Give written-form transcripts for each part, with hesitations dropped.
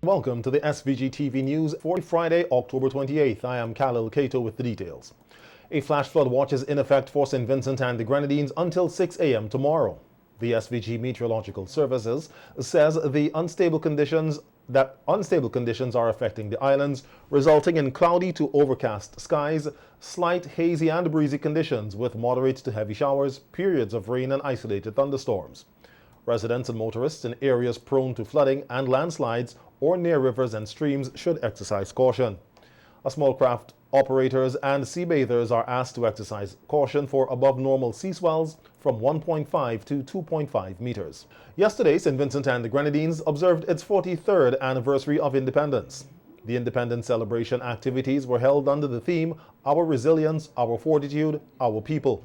Welcome to the SVG TV News for Friday, October 28th. I am Khalil Kato with the details. A flash flood watch is in effect for St. Vincent and the Grenadines until 6 a.m. tomorrow. The SVG Meteorological Services says the unstable conditions are affecting the islands, resulting in cloudy to overcast skies, slight hazy and breezy conditions with moderate to heavy showers, periods of rain and isolated thunderstorms. Residents and motorists in areas prone to flooding and landslides or near rivers and streams should exercise caution. Small craft operators and sea bathers are asked to exercise caution for above normal sea swells from 1.5 to 2.5 meters. Yesterday, St. Vincent and the Grenadines observed its 43rd anniversary of independence. The independence celebration activities were held under the theme, Our Resilience, Our Fortitude, Our People.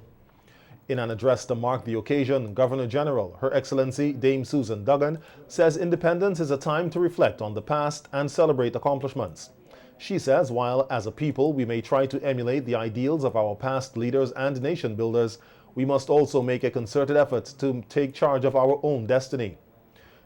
In an address to mark the occasion, Governor-General, Her Excellency Dame Susan Duggan, says independence is a time to reflect on the past and celebrate accomplishments. She says while as a people we may try to emulate the ideals of our past leaders and nation builders, we must also make a concerted effort to take charge of our own destiny.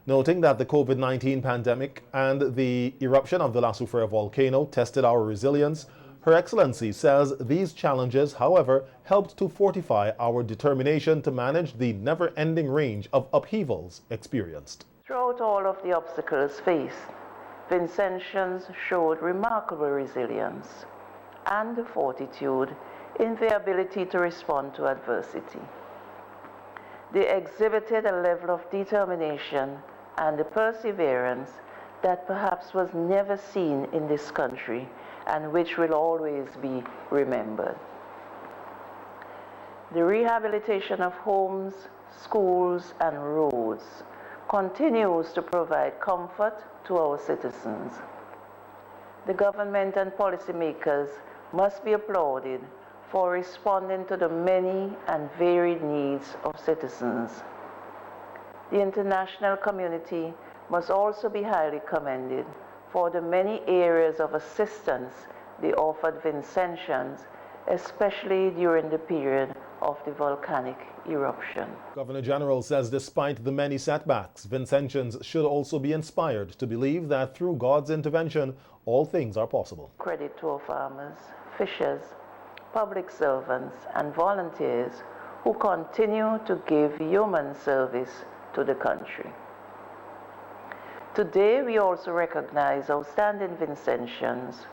Noting that the COVID-19 pandemic and the eruption of the La Soufrière volcano tested our resilience, Her Excellency says these challenges, however, helped to fortify our determination to manage the never-ending range of upheavals experienced. Throughout all of the obstacles faced, Vincentians showed remarkable resilience and fortitude in their ability to respond to adversity. They exhibited a level of determination and perseverance that perhaps was never seen in this country and which will always be remembered. The rehabilitation of homes, schools, and roads continues to provide comfort to our citizens. The government and policymakers must be applauded for responding to the many and varied needs of citizens. The international community must also be highly commended for the many areas of assistance they offered Vincentians, especially during the period of the volcanic eruption. Governor-General says despite the many setbacks, Vincentians should also be inspired to believe that through God's intervention, all things are possible. Credit to our farmers, fishers, public servants, and volunteers who continue to give human service to the country. Today, we also recognize outstanding Vincentians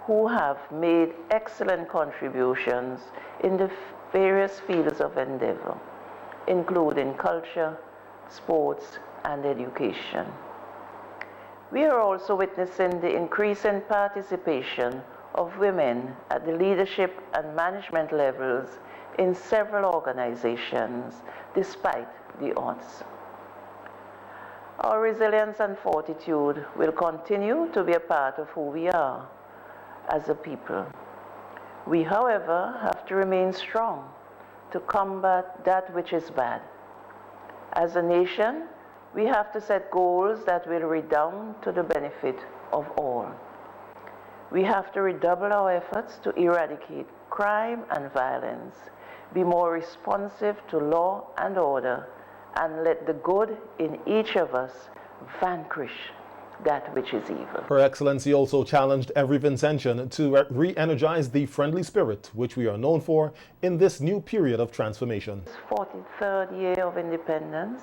who have made excellent contributions in the various fields of endeavor, including culture, sports, and education. We are also witnessing the increasing participation of women at the leadership and management levels in several organizations, despite the odds. Our resilience and fortitude will continue to be a part of who we are as a people. We, however, have to remain strong to combat that which is bad. As a nation, we have to set goals that will redound to the benefit of all. We have to redouble our efforts to eradicate crime and violence, be more responsive to law and order, and let the good in each of us vanquish that which is evil. Her Excellency also challenged every Vincentian to re-energize the friendly spirit which we are known for in this new period of transformation. This 43rd year of independence,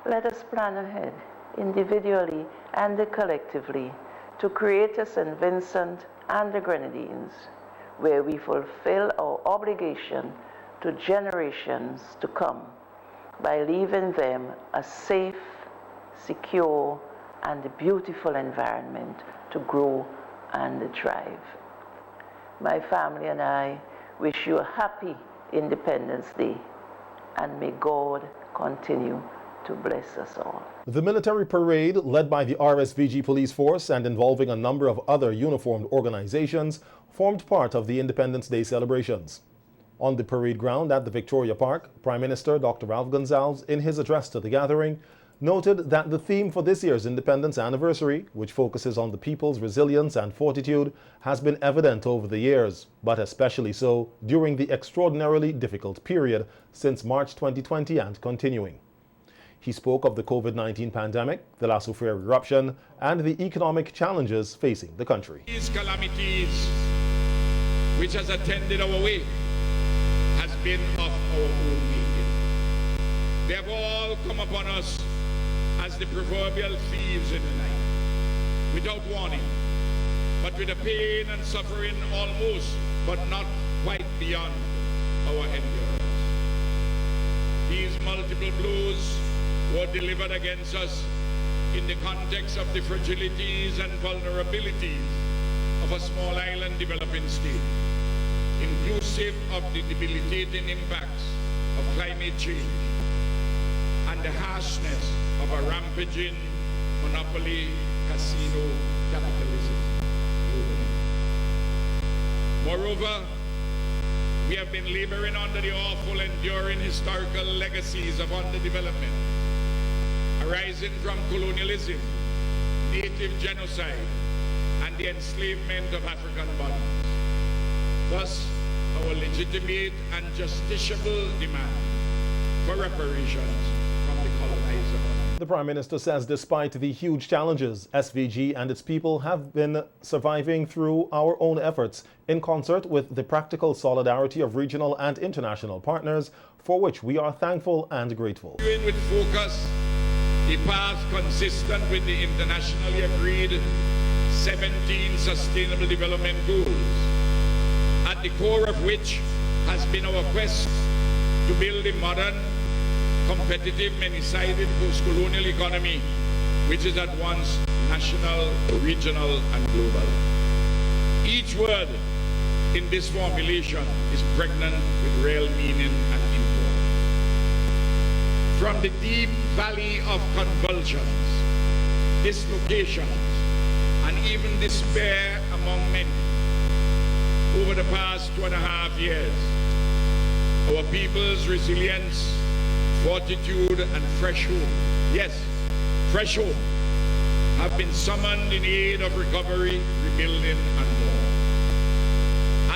let us plan ahead, individually and collectively, to create a St. Vincent and the Grenadines, where we fulfill our obligation to generations to come by leaving them a safe, secure, and beautiful environment to grow and thrive. My family and I wish you a happy Independence Day, and may God continue to bless us all. The military parade, led by the RSVG police force and involving a number of other uniformed organizations, formed part of the Independence Day celebrations. On the parade ground at the Victoria Park, Prime Minister Dr. Ralph Gonsalves, in his address to the gathering, noted that the theme for this year's independence anniversary, which focuses on the people's resilience and fortitude, has been evident over the years, but especially so during the extraordinarily difficult period since March 2020 and continuing. He spoke of the COVID-19 pandemic, the La Soufrière eruption, and the economic challenges facing the country. These calamities which has attended our way has been of our own making. They have all come upon us as the proverbial thieves in the night, without warning, but with the pain and suffering almost, but not quite beyond our endurance. These multiple blows were delivered against us in the context of the fragilities and vulnerabilities of a small island developing state, inclusive of the debilitating impacts of climate change and the harshness of a rampaging monopoly casino capitalism. Moreover, we have been laboring under the awful, enduring historical legacies of underdevelopment, arising from colonialism, native genocide, and the enslavement of African bodies. Thus, our legitimate and justiciable demand for reparations from the colonizer. The Prime Minister says despite the huge challenges, SVG and its people have been surviving through our own efforts in concert with the practical solidarity of regional and international partners, for which we are thankful and grateful. With focus, a path consistent with the internationally agreed 17 Sustainable Development Goals, at the core of which has been our quest to build a modern, competitive, many-sided post-colonial economy which is at once national, regional, and global. Each word in this formulation is pregnant with real meaning and import. From the deep valley of convulsions, dislocations, and even despair among many, over the past 2.5 years, our people's resilience, fortitude, and fresh hope, yes, fresh hope, have been summoned in aid of recovery, rebuilding, and more.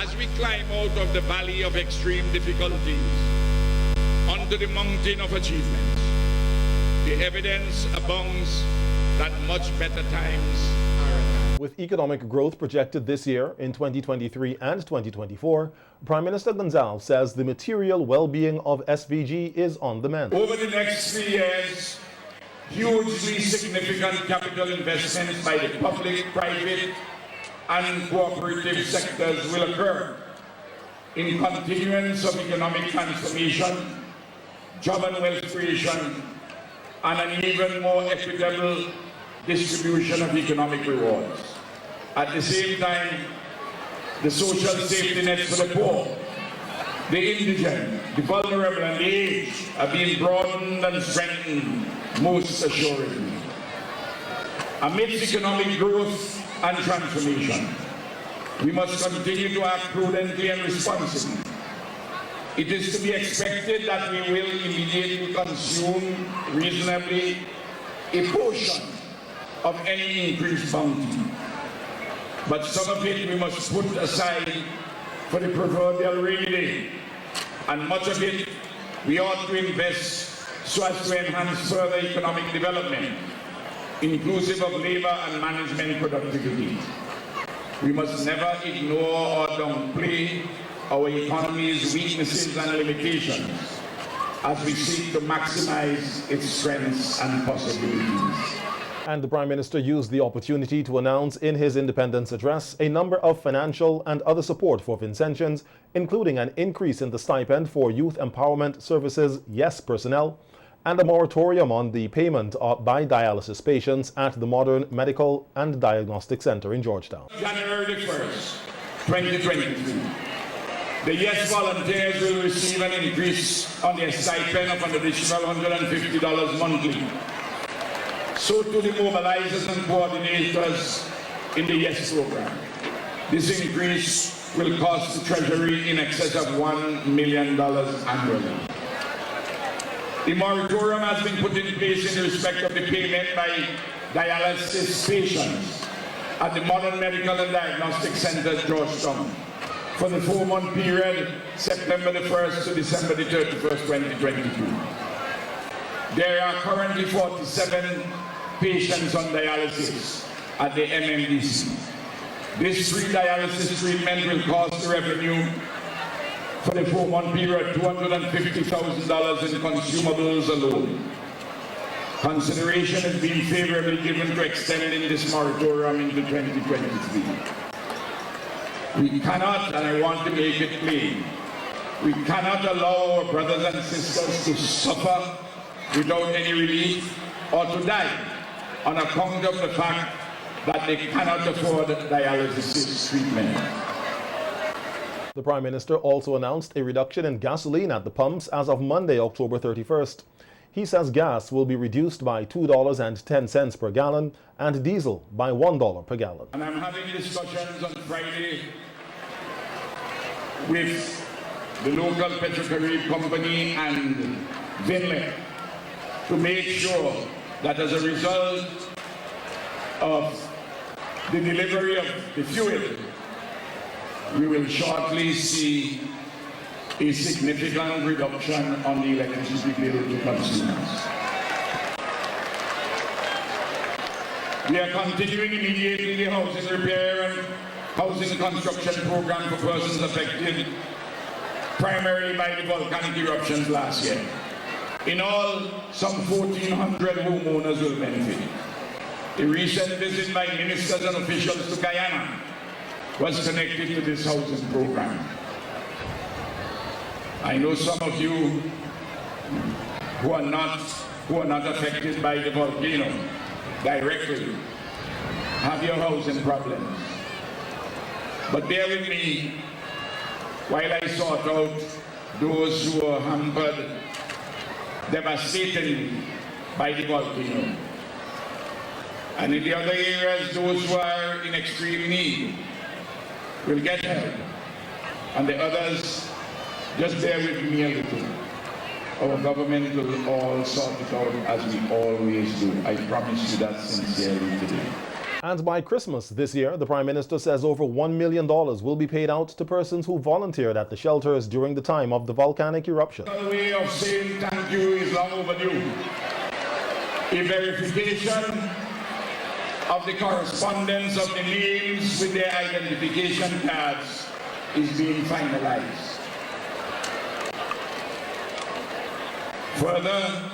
As we climb out of the valley of extreme difficulties onto the mountain of achievements, the evidence abounds that much better times are at hand. With economic growth projected this year in 2023 and 2024, Prime Minister Gonzalez says the material well-being of SVG is on the mend. Over the next 3 years, hugely significant capital investments by the public, private, and cooperative sectors will occur in continuance of economic transformation, job and wealth creation, and an even more equitable distribution of economic rewards. At the same time, the social safety nets for the poor, the indigent, the vulnerable, and the aged are being broadened and strengthened most assuredly. Amidst economic growth and transformation, we must continue to act prudently and responsibly. It is to be expected that we will immediately consume reasonably a portion of any increased bounty. But some of it we must put aside for the proverbial rainy day, and much of it we ought to invest so as to enhance further economic development, inclusive of labor and management productivity. We must never ignore or downplay our economy's weaknesses and limitations as we seek to maximize its strengths and possibilities. And the Prime Minister used the opportunity to announce in his Independence Address a number of financial and other support for Vincentians, including an increase in the stipend for Youth Empowerment Services YES personnel, and a moratorium on the payment by dialysis patients at the Modern Medical and Diagnostic Center in Georgetown. January 1st, 2023. The YES volunteers will receive an increase on their stipend of an additional $150 monthly. So to the mobilizers and coordinators in the YES program. This increase will cost the Treasury in excess of $1 million annually. The moratorium has been put in place in respect of the payment by dialysis patients at the Modern Medical and Diagnostic Center at Georgetown for the 4-month period, September the 1st to December the 31st, 2022. There are currently 47 patients on dialysis at the MMDC. This free dialysis treatment will cost the revenue for the 4-month period $250,000 in consumables alone. Consideration is being favorably given to extending this moratorium into 2023. We cannot, and I want to make it plain, we cannot allow our brothers and sisters to suffer without any relief or to die on account of the fact that they cannot afford dialysis treatment. The Prime Minister also announced a reduction in gasoline at the pumps as of Monday, October 31st. He says gas will be reduced by $2.10 per gallon and diesel by $1 per gallon. And I'm having discussions on Friday with the local petrochemical company and Vinley to make sure that as a result of the delivery of the fuel, we will shortly see a significant reduction on the electricity bill to consumers. We are continuing immediately the housing repair and housing construction program for persons affected primarily by the volcanic eruptions last year. In all, some 1,400 homeowners will benefit. A recent visit by ministers and officials to Guyana was connected to this housing program. I know some of you who are not affected by the volcano directly have your housing problems. But bear with me while I sort out those who are hampered devastatingly by the volcano. And in the other areas, those who are in extreme need will get help. And the others, just bear with me a little. Our government will all sort it out as we always do. I promise you that sincerely today. And by Christmas this year, the Prime Minister says over $1 million will be paid out to persons who volunteered at the shelters during the time of the volcanic eruption. The way of saying thank you is long overdue. A verification of the correspondence of the names with their identification cards is being finalized. Further,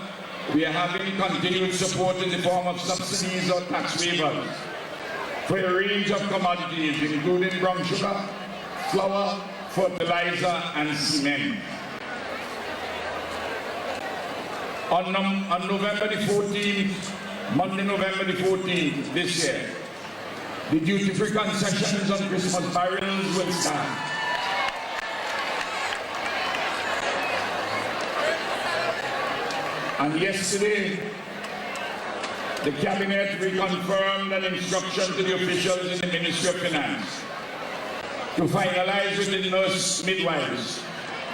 we are having continued support in the form of subsidies or tax waivers for a range of commodities, including brown sugar, flour, fertilizer, and cement. On November the 14th, Monday, November the 14th this year, the duty-free concessions on Christmas barrels will start. And yesterday, the Cabinet reconfirmed an instruction to the officials in the Ministry of Finance to finalize with the nurse midwives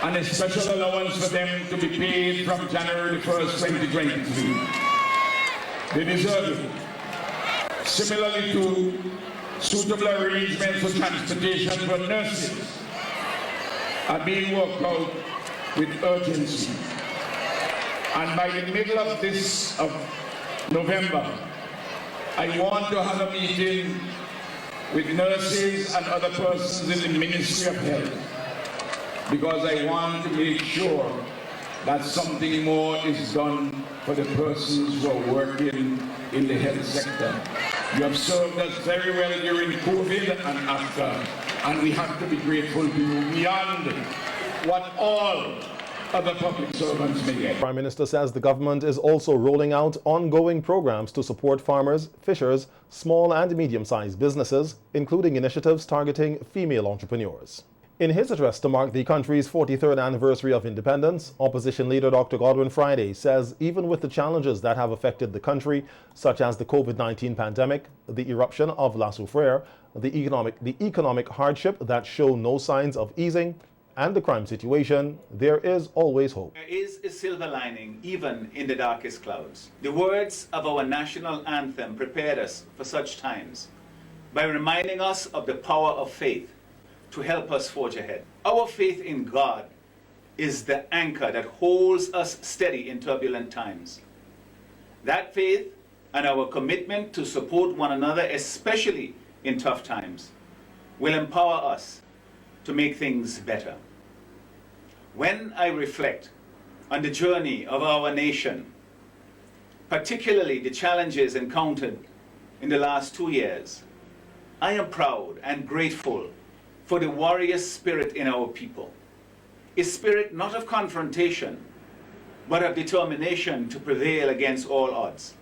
and a special allowance for them to be paid from January 1st, 2023. They deserve it. Similarly to suitable arrangements for transportation for nurses are being worked out with urgency. And by the middle of November, I want to have a meeting with nurses and other persons in the Ministry of Health, because I want to make sure that something more is done for the persons who are working in the health sector. You have served us very well during COVID and after, and we have to be grateful to you beyond what all other public servants may get. The Prime Minister says the government is also rolling out ongoing programs to support farmers, fishers, small and medium-sized businesses, including initiatives targeting female entrepreneurs. In his address to mark the country's 43rd anniversary of independence, Opposition Leader Dr. Godwin Friday says even with the challenges that have affected the country, such as the COVID-19 pandemic, the eruption of La Soufrière, the economic hardship that show no signs of easing, and the crime situation, there is always hope. There is a silver lining even in the darkest clouds. The words of our national anthem prepared us for such times by reminding us of the power of faith to help us forge ahead. Our faith in God is the anchor that holds us steady in turbulent times. That faith and our commitment to support one another, especially in tough times, will empower us to make things better. When I reflect on the journey of our nation, particularly the challenges encountered in the last 2 years, I am proud and grateful for the warrior spirit in our people. A spirit not of confrontation, but of determination to prevail against all odds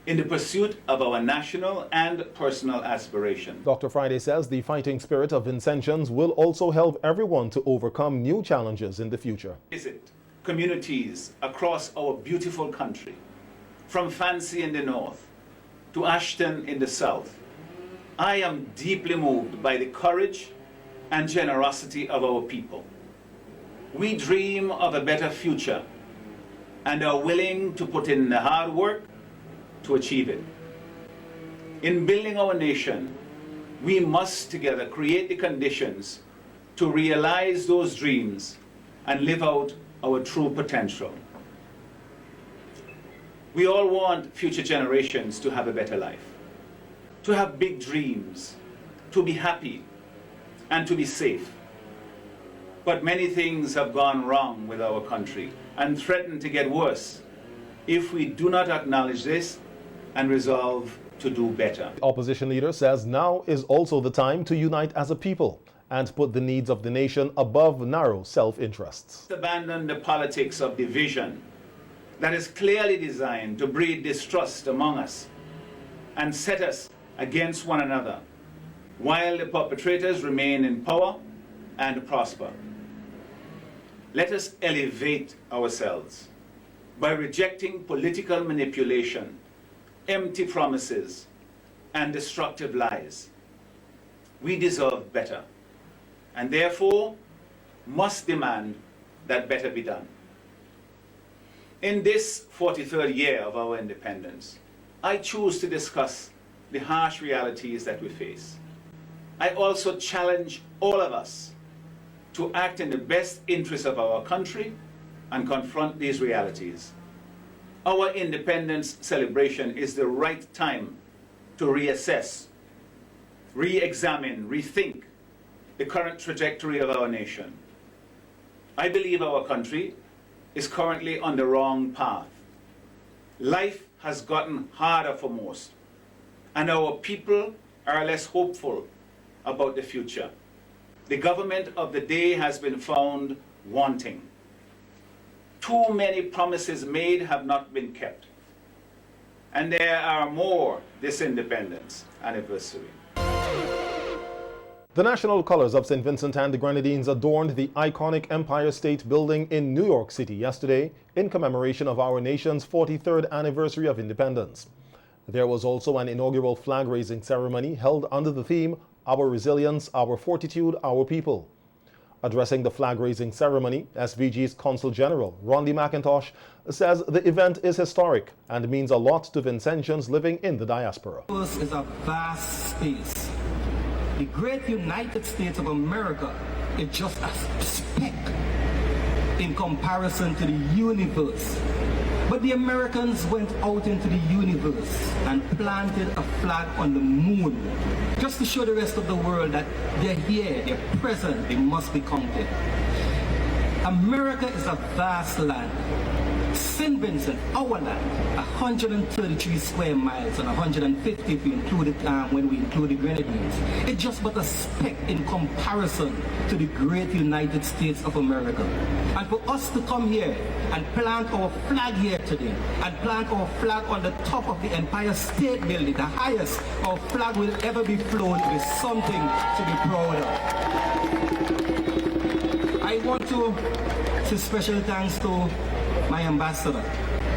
in the pursuit of our national and personal aspirations. Dr. Friday says the fighting spirit of Vincentians will also help everyone to overcome new challenges in the future. Visit communities across our beautiful country, from Fancy in the north to Ashton in the south. I am deeply moved by the courage and generosity of our people. We dream of a better future and are willing to put in the hard work to achieve it. In building our nation, we must together create the conditions to realize those dreams and live out our true potential. We all want future generations to have a better life, to have big dreams, to be happy, and to be safe. But many things have gone wrong with our country and threaten to get worse if we do not acknowledge this and resolve to do better. The opposition leader says now is also the time to unite as a people and put the needs of the nation above narrow self-interests. Abandon the politics of division that is clearly designed to breed distrust among us and set us against one another, while the perpetrators remain in power and prosper. Let us elevate ourselves by rejecting political manipulation, empty promises, and destructive lies. We deserve better, and therefore must demand that better be done. In this 43rd year of our independence, I choose to discuss the harsh realities that we face. I also challenge all of us to act in the best interest of our country and confront these realities. Our independence celebration is the right time to reassess, re-examine, rethink the current trajectory of our nation. I believe our country is currently on the wrong path. Life has gotten harder for most, and our people are less hopeful about the future. The government of the day has been found wanting. Too many promises made have not been kept, and there are more this independence anniversary. The national colors of St. Vincent and the Grenadines adorned the iconic Empire State Building in New York City yesterday in commemoration of our nation's 43rd anniversary of independence. There was also an inaugural flag-raising ceremony held under the theme, Our Resilience, Our Fortitude, Our People. Addressing the flag-raising ceremony, SVG's Consul General, Rondy McIntosh, says the event is historic and means a lot to Vincentians living in the diaspora. This is a vast space. The great United States of America is just a speck in comparison to the universe. But the Americans went out into the universe and planted a flag on the moon, just to show the rest of the world that they're here, they're present, they must be counted. America is a vast land. St. Vincent, our land, 133 square miles and 150 if we include it, when we include the Grenadines. It's just but a speck in comparison to the great United States of America. And for us to come here and plant our flag here today, and plant our flag on the top of the Empire State Building, the highest our flag will ever be flown, is something to be proud of. I want to say special thanks to my ambassador,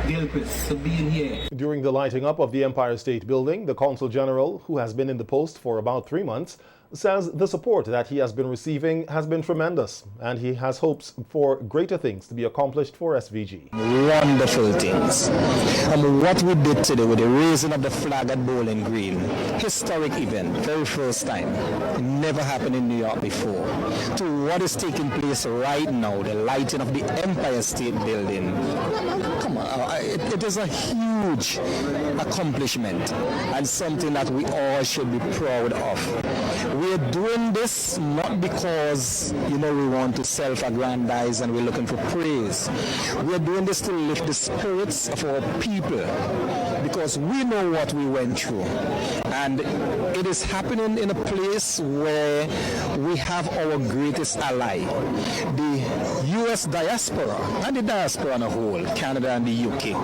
Gilchrist, for being here. During the lighting up of the Empire State Building, the Consul General, who has been in the post for about 3 months, says the support that he has been receiving has been tremendous, and he has hopes for greater things to be accomplished for SVG. Wonderful things. What we did today with the raising of the flag at Bowling Green, historic event, very first time. It never happened in New York before. To what is taking place right now, the lighting of the Empire State Building. Come on, it is a huge accomplishment and something that we all should be proud of. We're doing this not because, we want to self-aggrandize and we're looking for praise. We're doing this to lift the spirits of our people because we know what we went through. And it is happening in a place where we have our greatest ally, the U.S. diaspora, and the diaspora on a whole, Canada and the UK.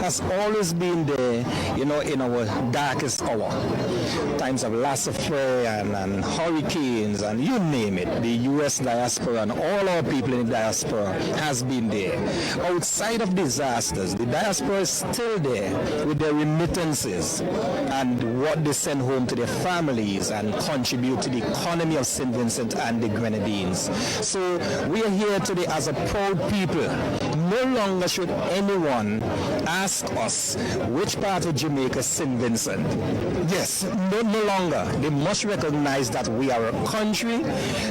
Has always been there, in our darkest hour. Times of loss of prey and hurricanes and you name it. The U.S. diaspora and all our people in the diaspora has been there. Outside of disasters, the diaspora is still there with their remittances and what they send home to their families and contribute to the economy of St. Vincent and the Grenadines. So we are here today as a proud people. No longer should anyone ask us which part of Jamaica is St. Vincent. Yes, no longer. They must recognize that we are a country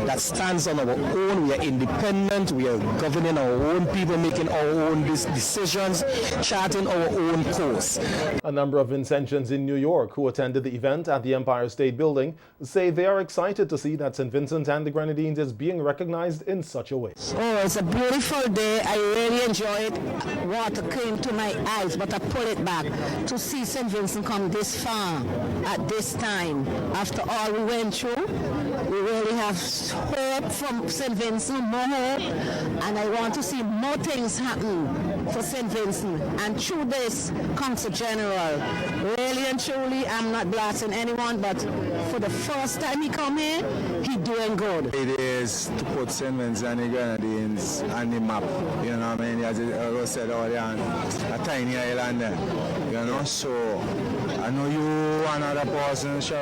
that stands on our own. We are independent. We are governing our own people, making our own decisions, charting our own course. A number of Vincentians in New York who attended the event at the Empire State Building say they are excited to see that St. Vincent and the Grenadines is being recognized in such a way. Oh, it's a beautiful day. I really enjoyed it. Water came to my eyes, but I pull it back. To see St. Vincent come this far at this time, after all we went through, we really have hope from St. Vincent, more hope, and I want to see more things happen for St. Vincent. And through this, Consul General, really and truly, I'm not blasting anyone, but for the first time he come here, he doing good. It is to put St. Vincent and the Grenadines on the map, as it was said earlier, a tiny island there, so I know you and other person sure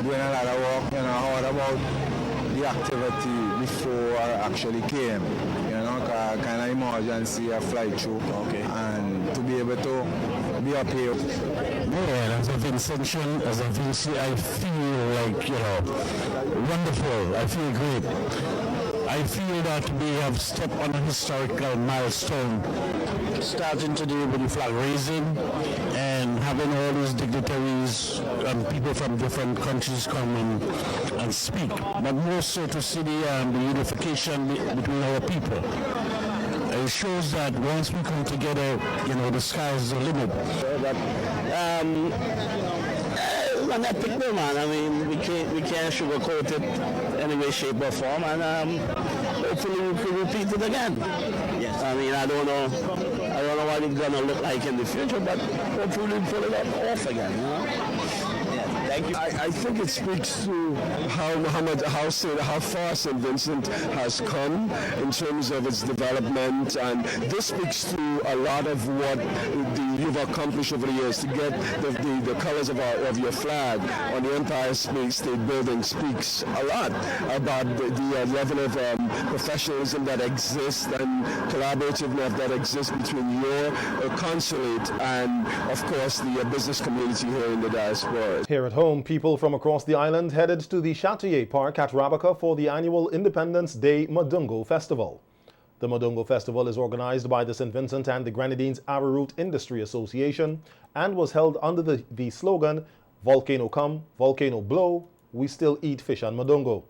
doing a lot of work, how about the activity before I actually came, kind of emergency a flight through, and to be able to be up here. Yeah, as a Vincentian, as a Vinci, I feel like, wonderful. I feel great. I feel that we have stepped on a historical milestone, starting today with the flag raising and having all these dignitaries and people from different countries come and speak, but more so to see the unification between our people. It shows that once we come together, the sky is the limit. An epic moment. I mean, we can't sugarcoat it any way, shape, or form, and hopefully we can repeat it again. Yes. I mean, I don't know what it's gonna look like in the future, but hopefully we pull it off again. Thank you. I think it speaks to how far St. Vincent has come in terms of its development, and this speaks to a lot of what you've accomplished over the years. To get the colors of your flag on the Empire State Building speaks a lot about the level of professionalism that exists and collaborativeness that exists between your consulate and, of course, the business community here in the diaspora. Here at home, people from across the island headed to the Châteauguay Park at Rabaca for the annual Independence Day Modongo Festival. The Modongo Festival is organized by the St. Vincent and the Grenadines Arrowroot Industry Association and was held under the slogan, "Volcano come, volcano blow, we still eat fish on Modongo."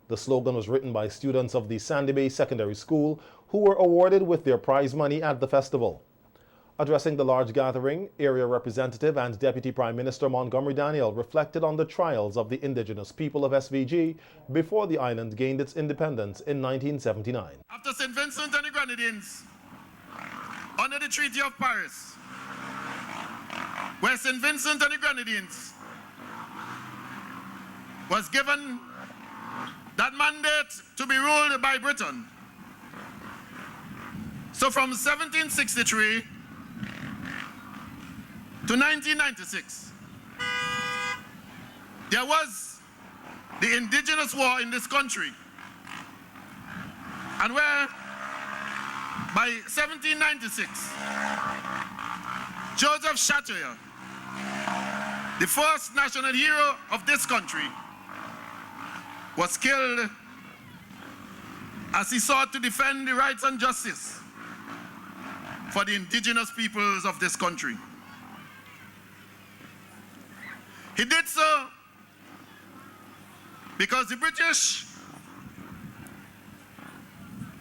The slogan was written by students of the Sandy Bay Secondary School who were awarded with their prize money at the festival. Addressing the large gathering, Area Representative and Deputy Prime Minister Montgomery Daniel reflected on the trials of the indigenous people of SVG before the island gained its independence in 1979. After St. Vincent and the Grenadines, under the Treaty of Paris, where St. Vincent and the Grenadines was given that mandate to be ruled by Britain. So from 1763 to 1996, there was the indigenous war in this country, and where by 1796, Joseph Chattoyer, the first national hero of this country, was killed as he sought to defend the rights and justice for the indigenous peoples of this country. He did so because the British,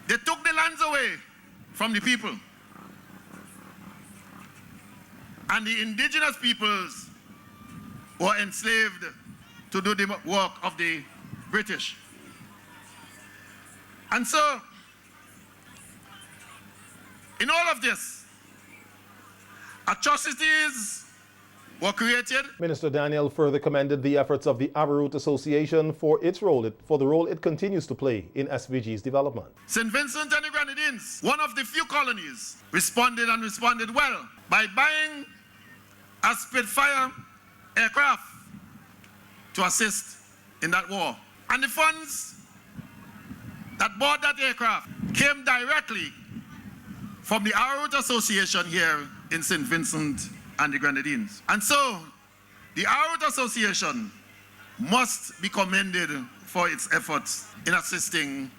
they took the lands away from the people, and the indigenous peoples were enslaved to do the work of the British. And so, in all of this, atrocities were created. Minister Daniel further commended the efforts of the Averroot Association for the role it continues to play in SVG's development. St. Vincent and the Grenadines, one of the few colonies, responded well by buying a Spitfire aircraft to assist in that war. And the funds that bought that aircraft came directly from the Averroot Association here in St. Vincent and the Grenadines. And so, the Averroot Association must be commended for its efforts in assisting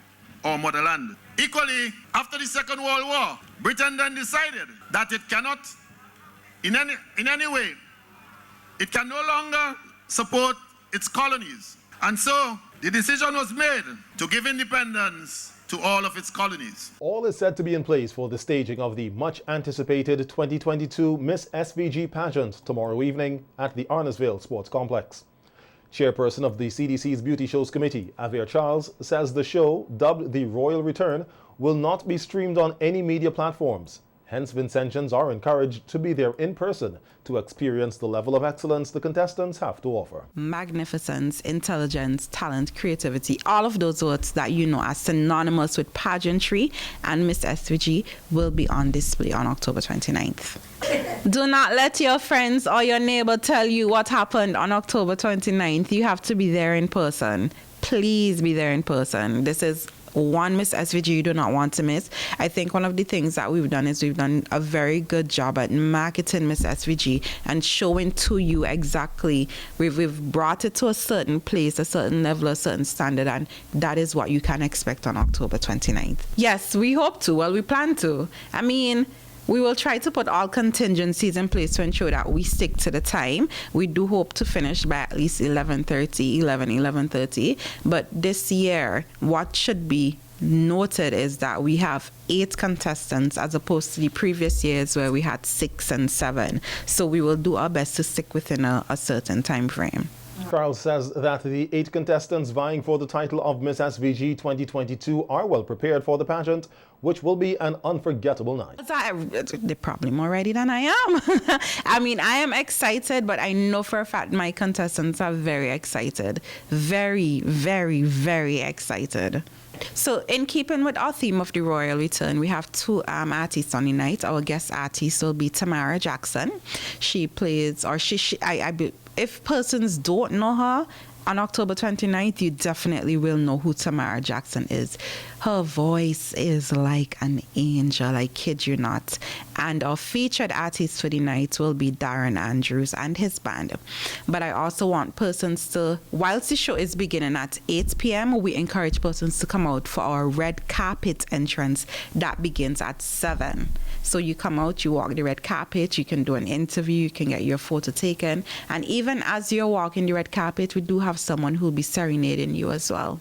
our motherland. Equally, after the Second World War, Britain then decided that it cannot, in any way, it can no longer support its colonies. And so, the decision was made to give independence to all of its colonies. All is said to be in place for the staging of the much-anticipated 2022 Miss SVG pageant tomorrow evening at the Arnesville Sports Complex. Chairperson of the CDC's Beauty Shows Committee, Avia Charles, says the show, dubbed the Royal Return, will not be streamed on any media platforms. Hence, Vincentians are encouraged to be there in person to experience the level of excellence the contestants have to offer. Magnificence, intelligence, talent, creativity, all of those words that you know are synonymous with pageantry and Miss SVG will be on display on October 29th. Do not let your friends or your neighbor tell you what happened on October 29th. You have to be there in person. Please be there in person. This is one Miss SVG you do not want to miss. I think one of the things that we've done is we've done a very good job at marketing Miss SVG and showing to you exactly, we've brought it to a certain place, a certain level, a certain standard, and that is what you can expect on October 29th. Yes, we hope to. Well, we plan to. I mean, we will try to put all contingencies in place to ensure that we stick to the time. We do hope to finish by at least 11:30. But this year, what should be noted is that we have 8 contestants as opposed to the previous years where we had 6 and 7. So we will do our best to stick within a certain time frame. Charles says that the 8 contestants vying for the title of Miss SVG 2022 are well prepared for the pageant, which will be an unforgettable night. They're probably more ready than I am. I mean, I am excited, but I know for a fact my contestants are very excited. Very, very, very excited. So in keeping with our theme of the Royal Return, we have 2 artists on the night. Our guest artist will be Tamara Jackson. She plays, or if persons don't know her, on October 29th, you definitely will know who Tamara Jackson is. Her voice is like an angel, I kid you not. And our featured artist for the night will be Darren Andrews and his band. But I also want persons to, whilst the show is beginning at 8 p.m., we encourage persons to come out for our red carpet entrance that begins at 7. So you come out, you walk the red carpet, you can do an interview, you can get your photo taken. And even as you're walking the red carpet, we do have someone who will be serenading you as well.